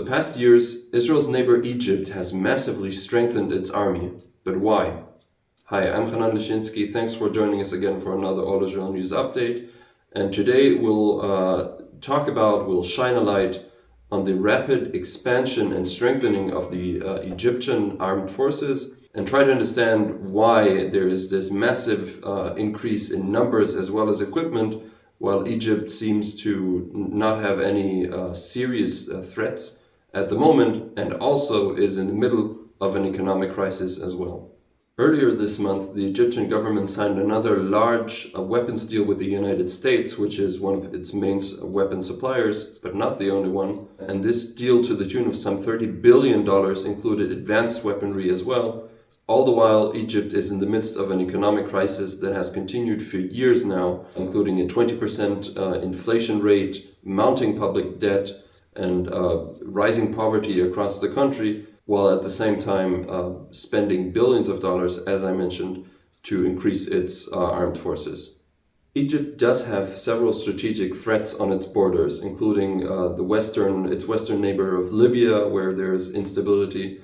the past years, Israel's neighbor Egypt has massively strengthened its army. But why? Hi, I'm Hanan Lischinsky. Thanks for joining us again for another All Israel News update. And today we'll shine a light on the rapid expansion and strengthening of the Egyptian armed forces and try to understand why there is this massive increase in numbers as well as equipment, while Egypt seems to not have any serious threats at the moment and also is in the middle of an economic crisis as well. Earlier this month, the Egyptian government signed another large weapons deal with the United States, which is one of its main weapon suppliers, but not the only one. And this deal, to the tune of some $30 billion, included advanced weaponry as well. All the while, Egypt is in the midst of an economic crisis that has continued for years now, including a 20% inflation rate, mounting public debt, and rising poverty across the country, while at the same time spending billions of dollars, as I mentioned, to increase its armed forces. Egypt does have several strategic threats on its borders, including its western neighbor of Libya, where there is instability.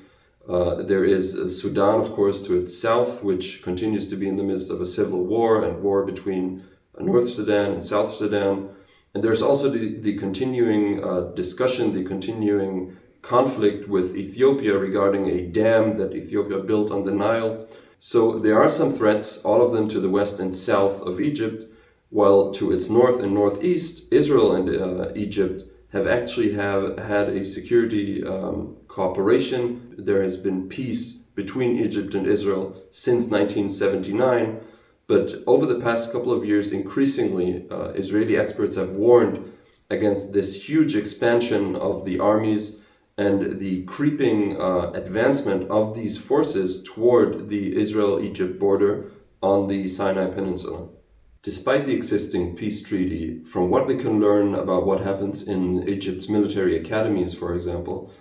There is Sudan, of course, to its south, which continues to be in the midst of a civil war and war between North Sudan and South Sudan. And there's also the continuing discussion, the continuing conflict with Ethiopia regarding a dam that Ethiopia built on the Nile. So there are some threats, all of them to the west and south of Egypt, while to its north and northeast, Israel and Egypt have actually had a security cooperation. There has been peace between Egypt and Israel since 1979, but over the past couple of years, increasingly, Israeli experts have warned against this huge expansion of the armies and the creeping advancement of these forces toward the Israel-Egypt border on the Sinai Peninsula. Despite the existing peace treaty, from what we can learn about what happens in Egypt's military academies, for example,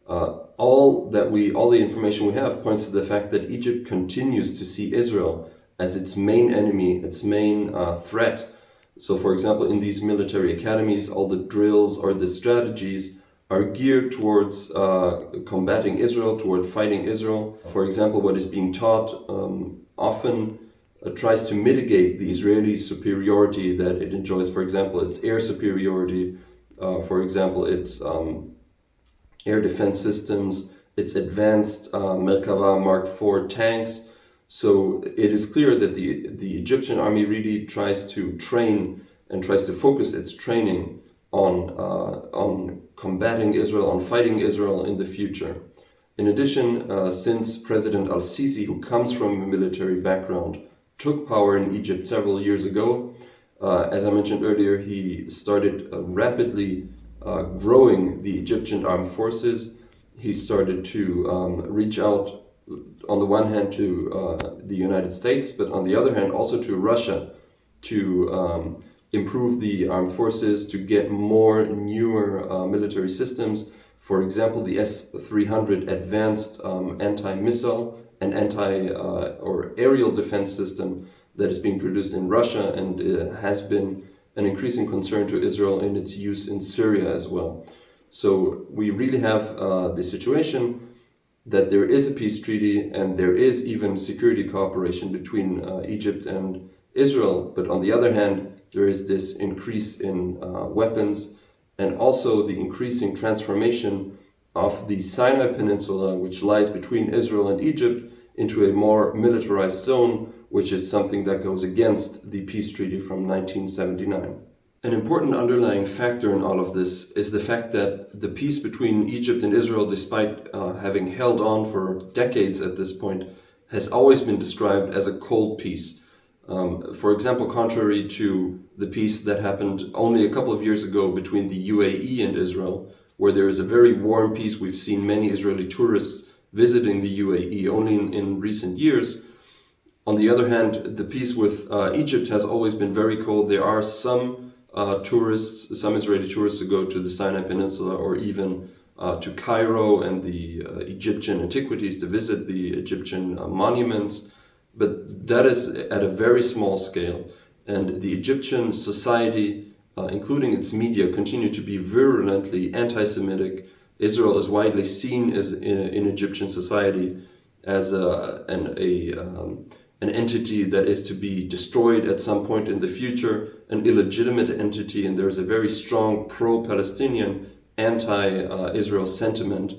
all the information we have points to the fact that Egypt continues to see Israel as its main enemy, its main threat. So, for example, in these military academies, all the drills or the strategies are geared towards combating Israel, toward fighting Israel. For example, what is being taught often tries to mitigate the Israeli superiority that it enjoys. For example, its air superiority, for example, its air defense systems, its advanced Merkava Mark IV tanks. So it is clear that the Egyptian army really tries to train and tries to focus its training on combating Israel, on fighting Israel in the future. In addition, since President Al-Sisi, who comes from a military background, took power in Egypt several years ago, as I mentioned earlier, he started rapidly growing the Egyptian armed forces. He started to reach out, on the one hand, to the United States, but on the other hand, also to Russia, to improve the armed forces, to get more newer military systems. For example, the S-300 advanced anti-missile and or aerial defense system that is being produced in Russia and has been an increasing concern to Israel in its use in Syria as well. So we really have the situation that there is a peace treaty and there is even security cooperation between Egypt and Israel. But on the other hand, there is this increase in weapons and also the increasing transformation of the Sinai Peninsula, which lies between Israel and Egypt, into a more militarized zone, which is something that goes against the peace treaty from 1979. An important underlying factor in all of this is the fact that the peace between Egypt and Israel, despite having held on for decades at this point, has always been described as a cold peace. For example, contrary to the peace that happened only a couple of years ago between the UAE and Israel, where there is a very warm peace. We've seen many Israeli tourists visiting the UAE only in recent years. On the other hand, the peace with Egypt has always been very cold. There are some Israeli tourists who go to the Sinai Peninsula or even to Cairo and the Egyptian antiquities to visit the Egyptian monuments. But that is at a very small scale. And the Egyptian society, including its media, continue to be virulently anti-Semitic. Israel is widely seen as in Egyptian society as an entity that is to be destroyed at some point in the future, an illegitimate entity, and there is a very strong pro-Palestinian, anti-Israel sentiment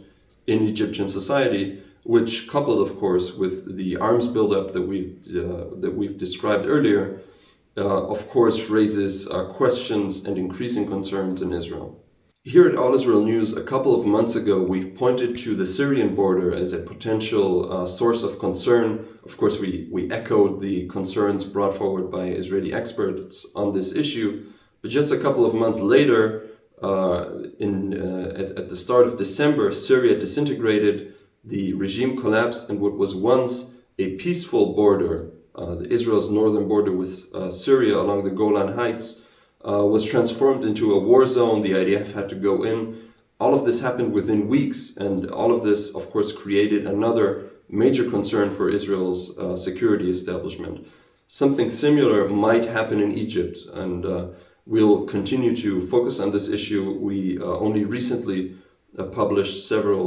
in Egyptian society, which, coupled, of course, with the arms buildup that we've described earlier, of course, raises questions and increasing concerns in Israel. Here at All Israel News, a couple of months ago, we've pointed to the Syrian border as a potential source of concern. Of course, we echoed the concerns brought forward by Israeli experts on this issue. But just a couple of months later, at the start of December, Syria disintegrated, the regime collapsed, and what was once a peaceful border, Israel's northern border with Syria along the Golan Heights, was transformed into a war zone. The IDF had to go in. All of this happened within weeks, and all of this, of course, created another major concern for Israel's security establishment. Something similar might happen in Egypt, and we'll continue to focus on this issue. We only recently published several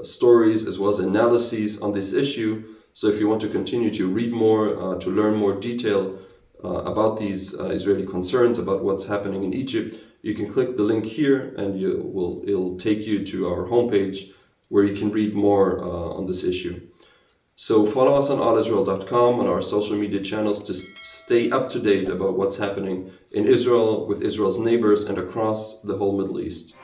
stories as well as analyses on this issue. So if you want to continue to read more, to learn more detail about these Israeli concerns, about what's happening in Egypt, you can click the link here and it'll take you to our homepage where you can read more on this issue. So follow us on allisrael.com, on our social media channels, to stay up to date about what's happening in Israel, with Israel's neighbors, and across the whole Middle East.